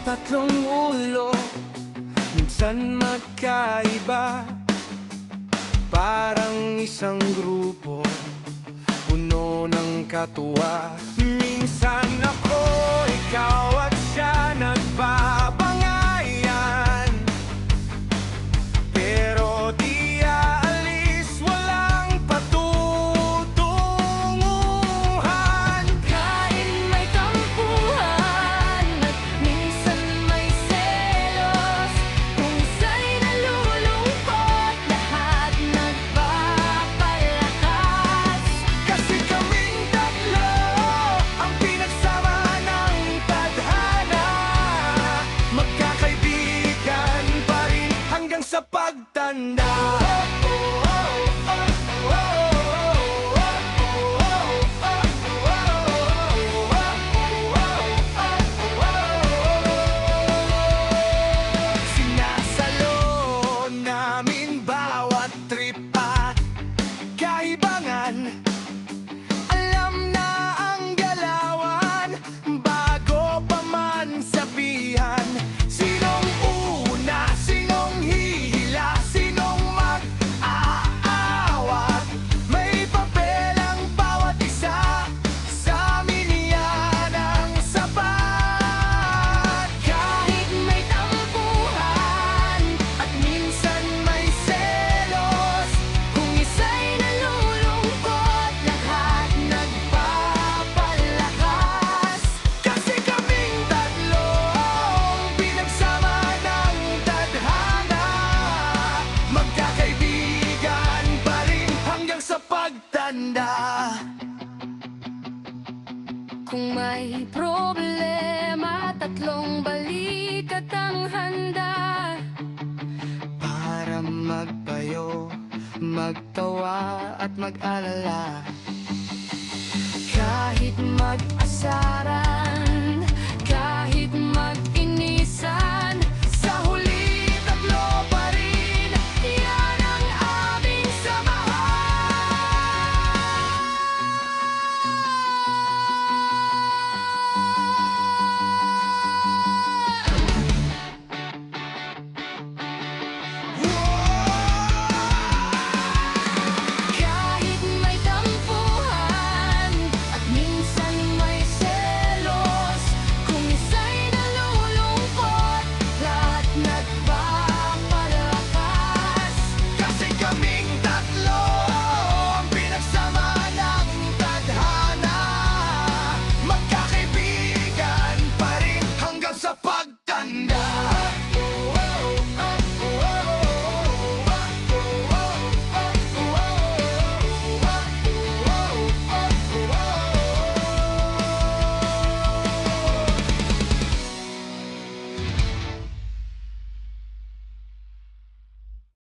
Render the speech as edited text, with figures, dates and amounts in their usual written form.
Tatlong ulo, minsan magkaiba. Parang isang grupo, puno ng katuwa. Minsan ako, ikaw at siya nagbabangayan, pero di aalis, walang patutunguhan. Kahit may tampuhan at minsan may selos, kung sa'y nalulungkot, lahat nagpapalakas. Kasi kaming tatlo ang pinagsama ng tadhana, magkakaibigan pa rin hanggang sa pagtanda. Sinasalo namin bawat trip at kaibangan. Alam na ang galawan bago pa man sabihan. Sinong una, sinong hihila, sinong mag-aawat. May papel ang bawat isa, sa amin yan ang sapat. Kahit may tampuhan at minsan may selos, kung isa'y nalulungkot, lahat nagpapalakas. Kasi kaming tatlo ang pinagsama ng tadhana, magkakaibigan pa rin hanggang sa pagtanda. Kung may problema, tatlong balikat ang handa. Para magpayo, magtawa at mag-alala. Kahit mag-asaran